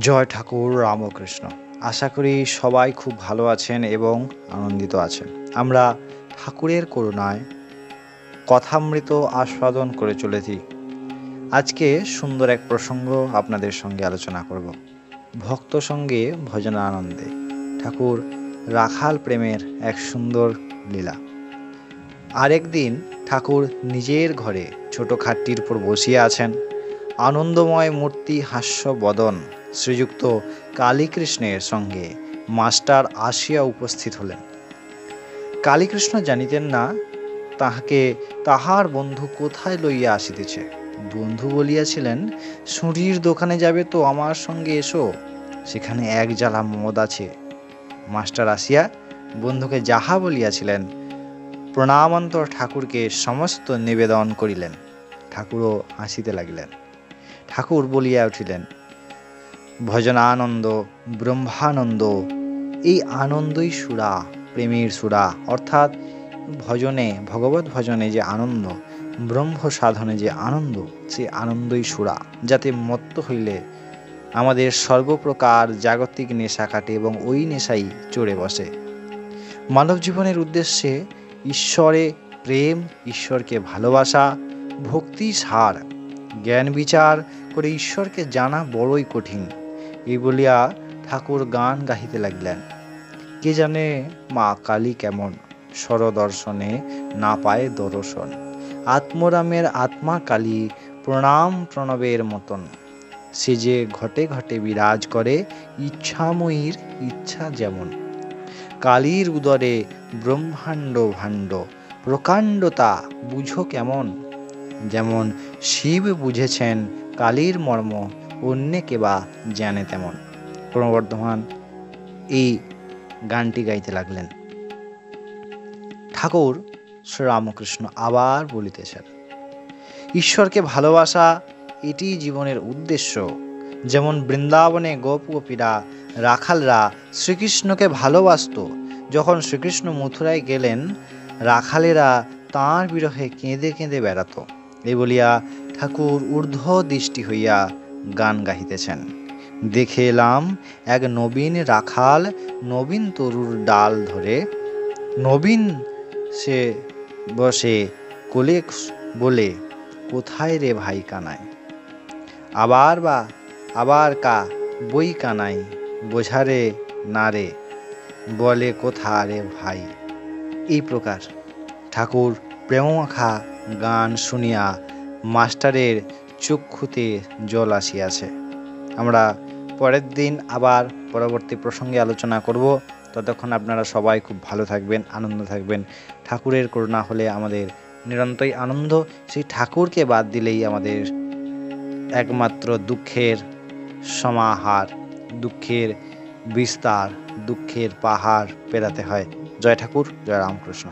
জয় ঠাকুর রামকৃষ্ণ। আশা করি সবাই খুব ভালো আছেন এবং আনন্দিত আছেন। আমরা ঠাকুরের করুণায় কথামৃত আস্বাদন করে চলেছি। আজকে সুন্দর এক প্রসঙ্গ আপনাদের সঙ্গে আলোচনা করব। ভক্ত সঙ্গে ভজনানন্দে ঠাকুর রাখাল প্রেমের এক সুন্দর লীলা। আরেকদিন ঠাকুর নিজের ঘরে ছোট খাটটির উপর বসিয়া আছেন। আনন্দময় মূর্তি হাস্য বদন শ্রীযুক্ত কালীকৃষ্ণের সঙ্গে মাস্টার আসিয়া উপস্থিত হলেন। কালীকৃষ্ণ জানিতেন না তাহাকে তাহার বন্ধু কোথায় লইয়া আসিতেছে। বন্ধু বলিয়াছিলেন, সুঁড়ির দোকানে যাবে তো আমার সঙ্গে এসো, সেখানে এক জালা মদ আছে। মাস্টার আসিয়া বন্ধুকে যাহা বলিয়াছিলেন প্রণামান্তর ঠাকুরকে সমস্ত নিবেদন করিলেন। ঠাকুরও হাসিতে লাগিলেন। ঠাকুর বলিয়া উঠিলেন, ভজনানন্দ ব্রহ্মানন্দ, এই আনন্দই সুরা, প্রেমের সুরা। অর্থাৎ ভজনে, ভগবত ভজনে যে আনন্দ, ব্রহ্ম সাধনে যে আনন্দ, সে আনন্দই সুরা, যাতে মত্ত হইলে আমাদের সর্বপ্রকার জাগতিক নেশা কাটে এবং ওই নেশাই চড়ে বসে। মানব জীবনের উদ্দেশ্যে ঈশ্বরে প্রেম, ঈশ্বরকে ভালোবাসা, ভক্তি সার। জ্ঞান বিচার করে ঈশ্বরকে জানা বড়ই কঠিন। এই বলিয়া ঠাকুর গান গাহিতে লাগিলেন। কে জানে মা কালী কেমন, স্বরদর্শনে না পায় দর্শন। আত্মরামের আত্মা কালী, প্রণাম প্রণবের মতন। সে যে ঘটে ঘটে বিরাজ করে, ইচ্ছাময়ীর ইচ্ছা যেমন। কালীর উদরে ব্রহ্মাণ্ড ভাণ্ড, প্রকাণ্ডতা বুঝো কেমন। যেমন শিব বুঝেছেন কালীর মর্ম, অন্যে কেবা জানে তেমন। ক্রমবর্ধমান এই গানটি গাইতে লাগলেন। ঠাকুর শ্রীরামকৃষ্ণ আবার বলিতেছেন, ঈশ্বরকে ভালোবাসা এটি জীবনের উদ্দেশ্য। যেমন বৃন্দাবনে গোপীরা, রাখালরা শ্রীকৃষ্ণকে ভালোবাসত। যখন শ্রীকৃষ্ণ মথুরায় গেলেন, রাখালেরা তাঁর বিরহে কেঁদে কেঁদে বেড়াত। এই বলিয়া ঠাকুর ঊর্ধ্ব দৃষ্টি হইয়া গান গাহিতেছেন। দেখে এলাম এক নবীন রাখাল, নবীন তরুর ডাল ধরে, নবীন সে বসে কোলে বলে, কোথায় রে ভাই কানাই। আবার কা বই কানাই, বোঝারে না রে, বলে কোথা রে ভাই। এই প্রকার ঠাকুর প্রেমমাখা গান শুনিয়া মাস্টারের চক্ষুতে জল আসিয়াছে। আমরা পরের দিন আবার পরবর্তী প্রসঙ্গে আলোচনা করব। ততক্ষণ আপনারা সবাই খুব ভালো থাকবেন, আনন্দ থাকবেন। ঠাকুরের করুণা হলে আমাদের নিরন্তই আনন্দ। সেই ঠাকুরকে বাদ দিলেই আমাদের একমাত্র দুঃখের সমাহার, দুঃখের বিস্তার, দুঃখের পাহাড় পেরাতে হয়। জয় ঠাকুর, জয় রামকৃষ্ণ।